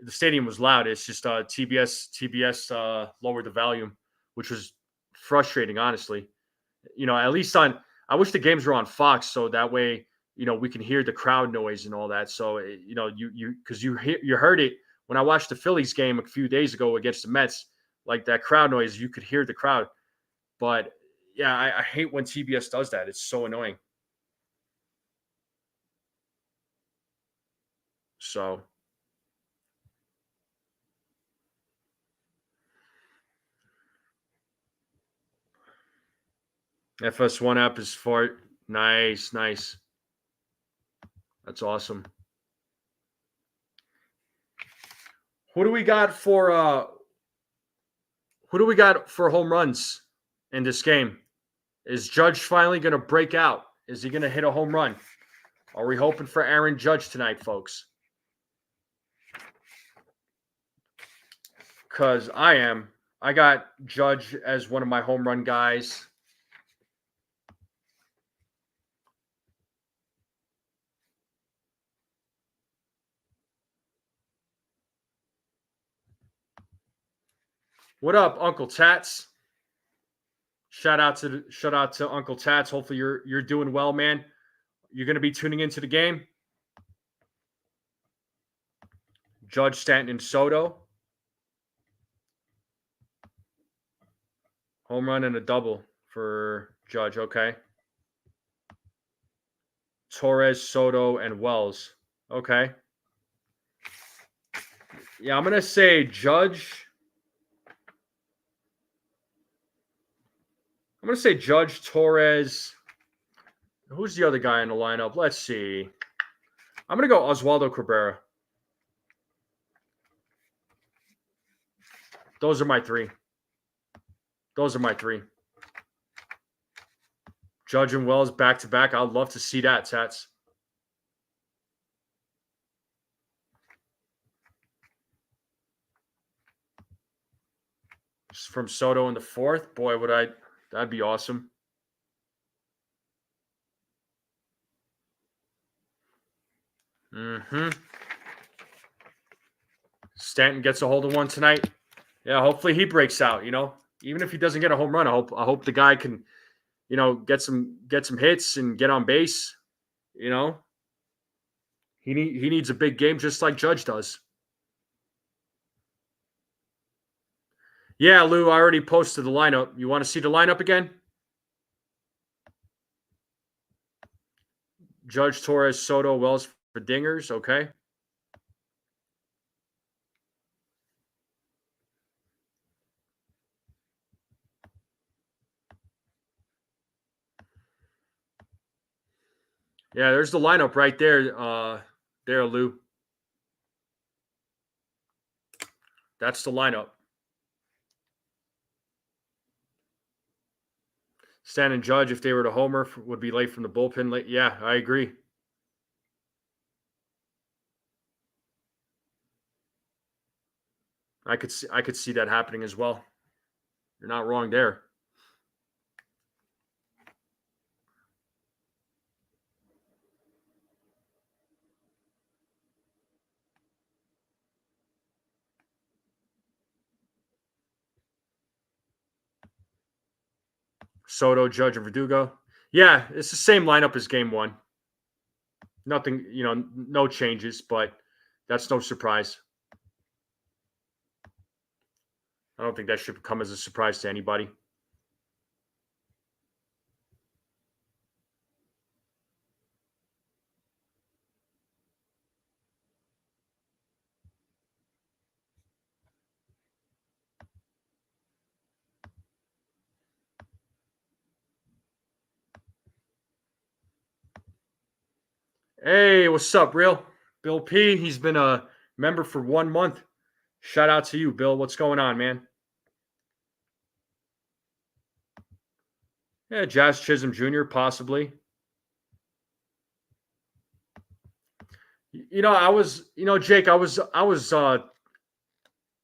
Speaker 1: The stadium was loud. It's just TBS lowered the volume, which was frustrating, honestly. You know, at least I wish the games were on Fox, so that way, you know, we can hear the crowd noise and all that. So, you know, you heard it when I watched the Phillies game a few days ago against the Mets, like that crowd noise, you could hear the crowd. But yeah, I hate when TBS does that. It's so annoying. So FS1 app is for nice. That's awesome. Who do we got for home runs in this game? Is Judge finally going to break out? Is he going to hit a home run? Are we hoping for Aaron Judge tonight, folks? Because I am. I got Judge as one of my home run guys. What up, Uncle Tats? Shout out to Uncle Tats. Hopefully you're doing well, man. You're going to be tuning into the game. Judge, Stanton, and Soto. Home run and a double for Judge. Okay. Torres, Soto, and Wells. Okay. Yeah, I'm going to say Judge. I'm going to say Judge, Torres. Who's the other guy in the lineup? Let's see. I'm going to go Oswaldo Cabrera. Those are my three. Judge and Wells back-to-back. I'd love to see that, Tats. From Soto in the fourth. Boy, that'd be awesome. Stanton gets a hold of one tonight. Yeah, hopefully he breaks out, you know. Even if he doesn't get a home run, I hope the guy can, you know, get some hits and get on base. You know, he needs a big game just like Judge does. Yeah, Lou, I already posted the lineup. You want to see the lineup again? Judge, Torres, Soto, Wells for dingers. Okay. Yeah, there's the lineup right there. There, Lou. That's the lineup. Stan and Judge, if they were to homer, would be late from the bullpen. Late. Yeah, I agree. I could see that happening as well. You're not wrong there. Soto, Judge, and Verdugo. Yeah, it's the same lineup as game one. Nothing, no changes, but that's no surprise. I don't think that should come as a surprise to anybody. Hey, what's up, Real? Bill P. He's been a member for 1 month. Shout out to you, Bill. What's going on, man? Yeah, Jazz Chisholm Jr. possibly. I was, Jake, I was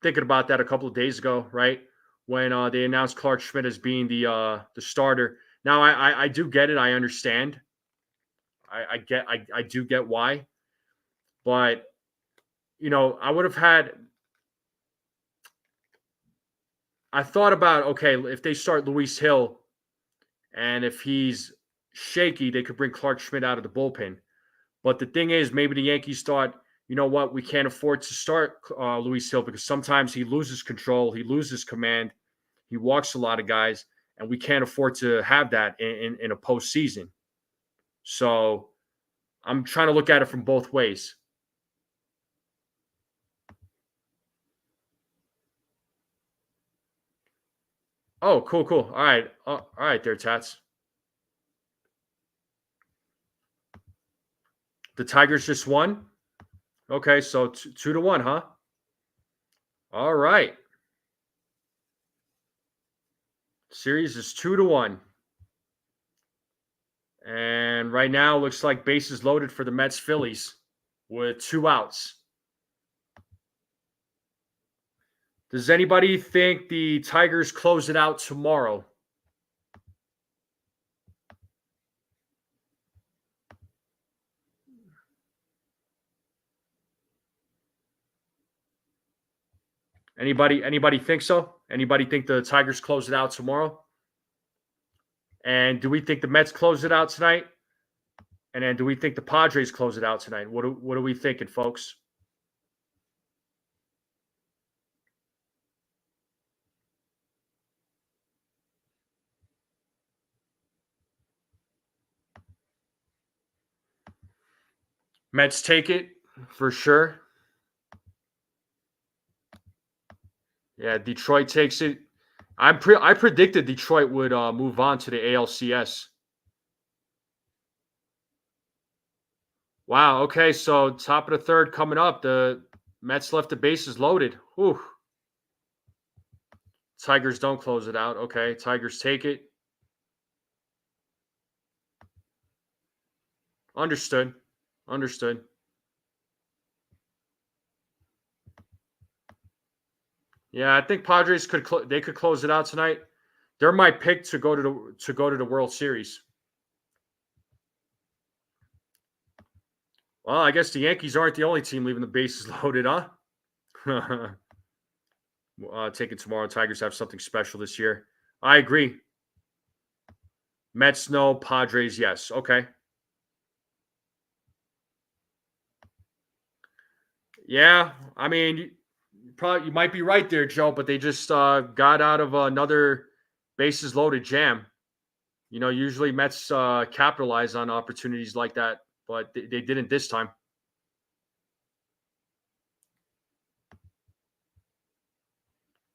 Speaker 1: thinking about that a couple of days ago, right? When they announced Clark Schmidt as being the starter. Now, I do get it. I understand. I do get why, but I would have had. I thought about, okay, if they start Luis Hill, and if he's shaky, they could bring Clark Schmidt out of the bullpen. But the thing is, maybe the Yankees thought, you know what, we can't afford to start Luis Hill because sometimes he loses control, he loses command, he walks a lot of guys, and we can't afford to have that in a postseason. So I'm trying to look at it from both ways. Oh, cool. All right, there, Tats. The Tigers just won. Okay, so 2-1, huh? All right. Series is 2-1. And right now, looks like bases loaded for the Mets Phillies with 2 outs. Does anybody think the Tigers close it out tomorrow? Anybody think so? Anybody think the Tigers close it out tomorrow? And do we think the Mets close it out tonight? And then do we think the Padres close it out tonight? What are we thinking, folks? Mets take it for sure. Yeah, Detroit takes it. I predicted Detroit would move on to the ALCS. Wow. Okay, so top of the third coming up. The Mets left the bases loaded. Whew. Tigers don't close it out. Okay, Tigers take it. Understood. Yeah, I think Padres could close it out tonight. They're my pick to go to the World Series. Well, I guess the Yankees aren't the only team leaving the bases loaded, huh? Take it tomorrow. Tigers have something special this year. I agree. Mets no, Padres yes. Okay. Yeah, I mean, you might be right there, Joe, but they just got out of another bases loaded jam. Usually Mets capitalize on opportunities like that, but they didn't this time.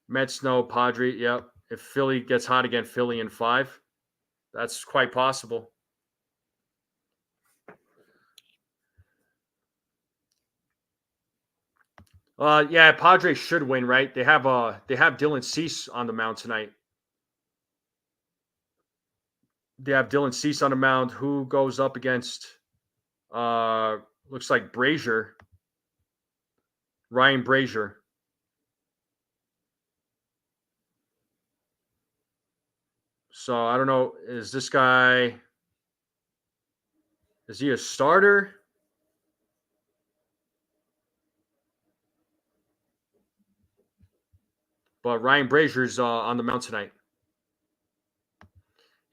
Speaker 1: Mets no, Padre. Yep. If Philly gets hot again, Philly in 5. That's quite possible. Yeah, Padres should win, right? They have Dylan Cease on the mound tonight. They have Dylan Cease on the mound. Who goes up against? Looks like Brazier, Ryan Brazier. So I don't know. Is this guy? Is he a starter? But Ryan Brazier's on the mound tonight.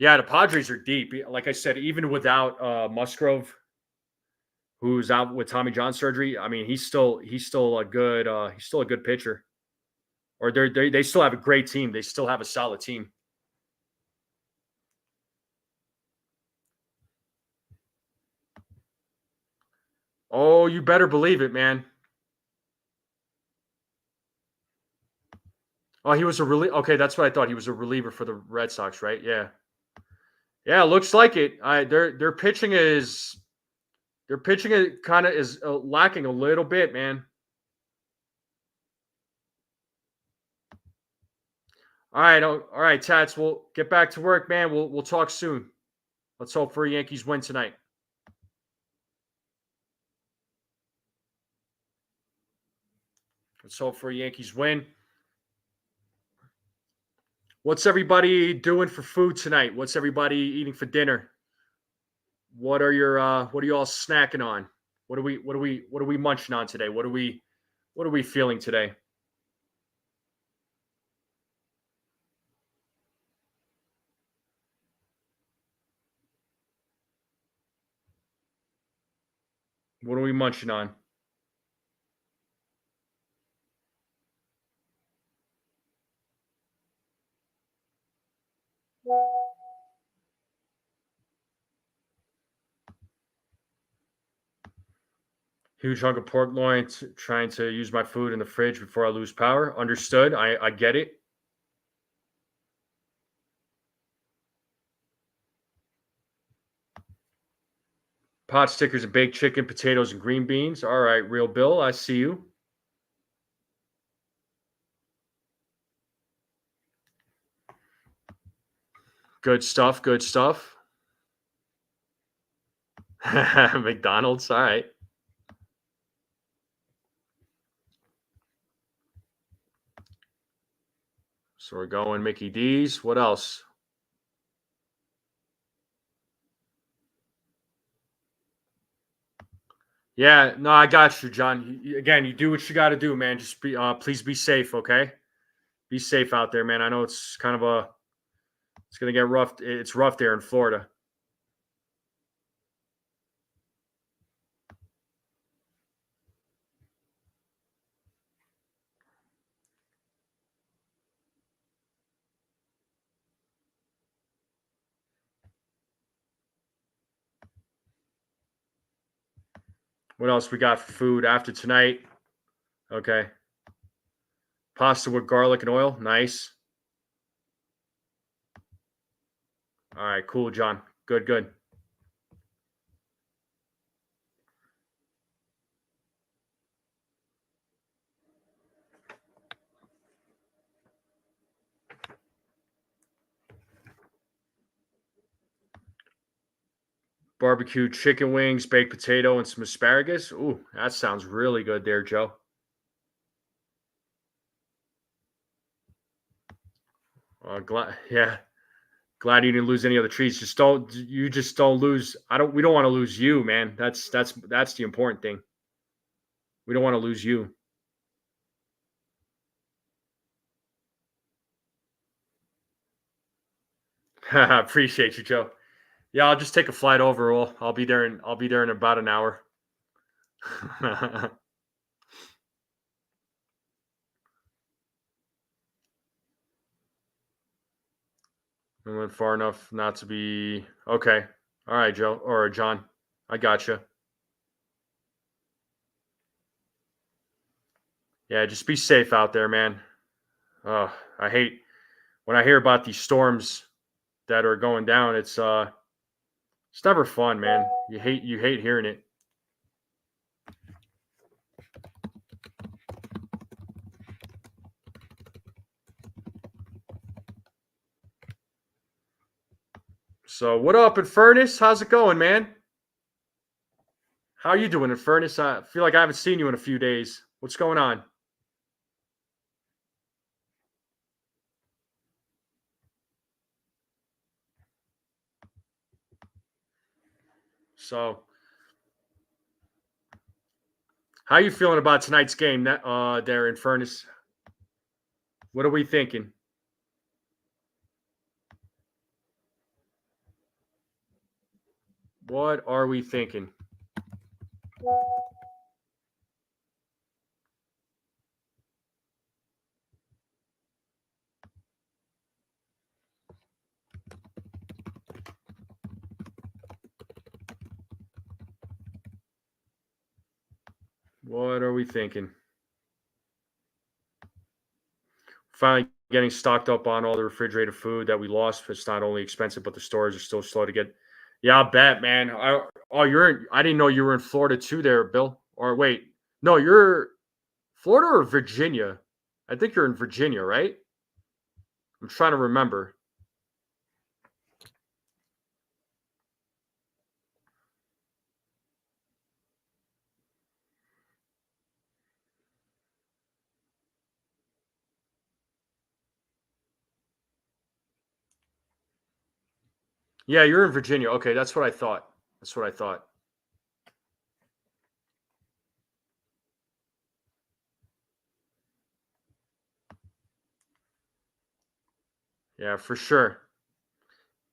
Speaker 1: Yeah, the Padres are deep. Like I said, even without Musgrove, who's out with Tommy John surgery, I mean, he's still a good pitcher. Or they still have a great team. They still have a solid team. Oh, you better believe it, man. Oh, he was a okay. That's what I thought. He was a reliever for the Red Sox, right? Yeah, yeah. Looks like it. Their pitching is kind of is lacking a little bit, man. All right, Tats. We'll get back to work, man. We'll talk soon. Let's hope for a Yankees win tonight. Let's hope for a Yankees win. What's everybody doing for food tonight? What's everybody eating for dinner? What are you all snacking on? What are we munching on today? What are we feeling today? What are we munching on? Huge hunk of pork loin. Trying to use my food in the fridge before I lose power. Understood. I get it. Pot stickers and baked chicken, potatoes and green beans. All right, Real Bill, I see you. Good stuff. Good stuff. McDonald's. All right. So we're going Mickey D's. What else? Yeah, no, I got you, John. Again, you do what you got to do, man. Just please be safe, okay? Be safe out there, man. I know it's kind of it's gonna get rough. It's rough there in Florida. What else we got for food after tonight? Okay. Pasta with garlic and oil. Nice. All right, cool, John. Good, good. Barbecue chicken wings, baked potato, and some asparagus. Ooh, that sounds really good there, Joe. Yeah, glad you didn't lose any other trees. Just don't lose. We don't want to lose you, man. That's the important thing. We don't want to lose you. Appreciate you, Joe. Yeah, I'll just take a flight over. I'll be there in about an hour. I went far enough not to be okay. All right, Joe or John. I got you. Yeah, just be safe out there, man. I hate when I hear about these storms that are going down. It's never fun, man. You hate hearing it. So what up in Furnace? How's it going, man? How are you doing in Furnace? I feel like I haven't seen you in a few days. What's going on? So, how are you feeling about tonight's game? That there in Furnace. What are we thinking? What are we thinking? What are we thinking? Finally getting stocked up on all the refrigerated food that we lost. It's not only expensive, but the stores are still slow to get. Yeah, I'll bet, man. I didn't know you were in Florida too, there, Bill. Or wait, no, you're Florida or Virginia. I think you're in Virginia, right? I'm trying to remember. Yeah, you're in Virginia. Okay, that's what I thought. That's what I thought. Yeah, for sure.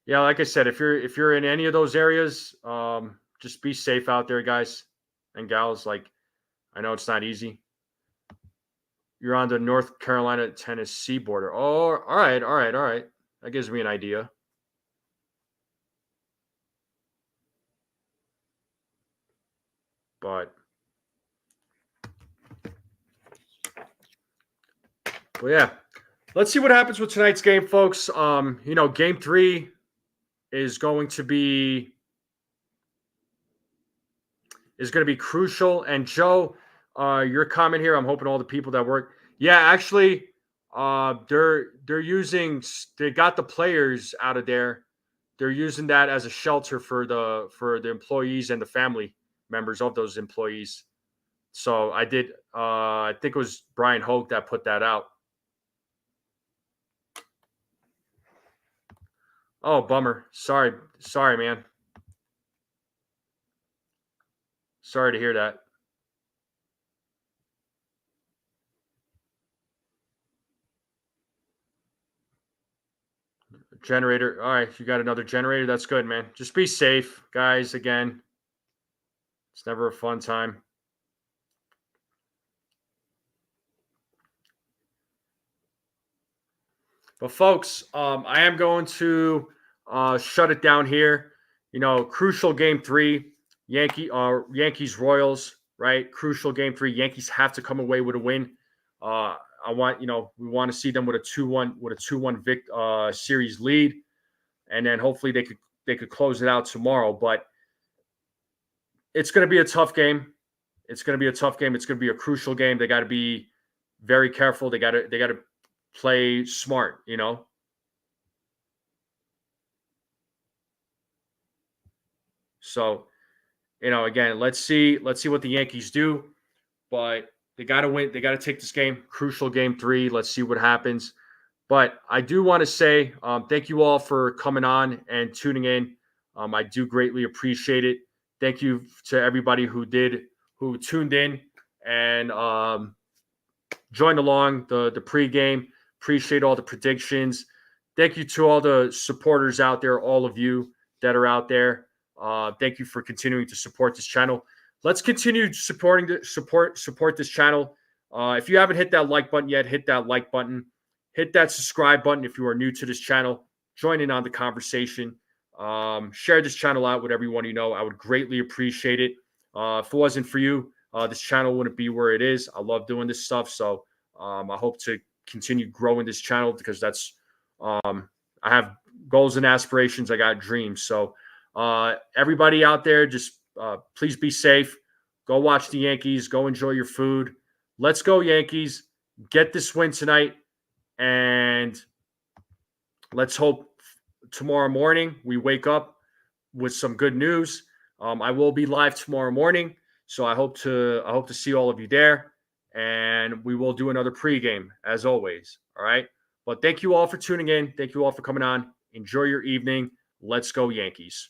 Speaker 1: Yeah, like I said, if you're in any of those areas, just be safe out there, guys and gals. Like, I know it's not easy. You're on the North Carolina Tennessee border. Oh, all right, all right, all right. That gives me an idea. But yeah, let's see what happens with tonight's game, folks. Game 3 is going to be crucial. And Joe, your comment here, I'm hoping all the people that work. Yeah, actually, they got the players out of there. They're using that as a shelter for the employees and the family members of those employees. So I think it was Brian Hogue that put that out. Oh, bummer. Sorry, man. Sorry to hear that. Generator. All right, you got another generator. That's good, man. Just be safe, guys. Again, it's never a fun time. But folks, I am going to shut it down here. Crucial game 3, Yankees Royals, right? Crucial game 3. Yankees have to come away with a win. We want to see them with a 2-1 series lead, and then hopefully they could close it out tomorrow. But it's going to be a tough game. It's going to be a crucial game. They got to be very careful. They got to play smart. So, again, let's see what the Yankees do. But they got to win. They got to take this game. Crucial game 3. Let's see what happens. But I do want to say thank you all for coming on and tuning in. I do greatly appreciate it. Thank you to everybody who tuned in and joined along the pregame. Appreciate all the predictions. Thank you to all the supporters out there, all of you that are out there. Thank you for continuing to support this channel. Let's continue support this channel. If you haven't hit that like button yet, hit that like button. Hit that subscribe button if you are new to this channel. join in on the conversation. Share this channel out with everyone you know. I would greatly appreciate it. If it wasn't for you, this channel wouldn't be where it is. I love doing this stuff. So I hope to continue growing this channel because that's I have goals and aspirations. I got dreams. So everybody out there, just please be safe. Go watch the Yankees. Go enjoy your food. Let's go, Yankees. Get this win tonight. And let's hope tomorrow morning we wake up with some good news. I will be live tomorrow morning, so I hope to see all of you there, and we will do another pregame as always. All right, but thank you all for tuning in. Thank you all for coming on. Enjoy your evening. Let's go, Yankees.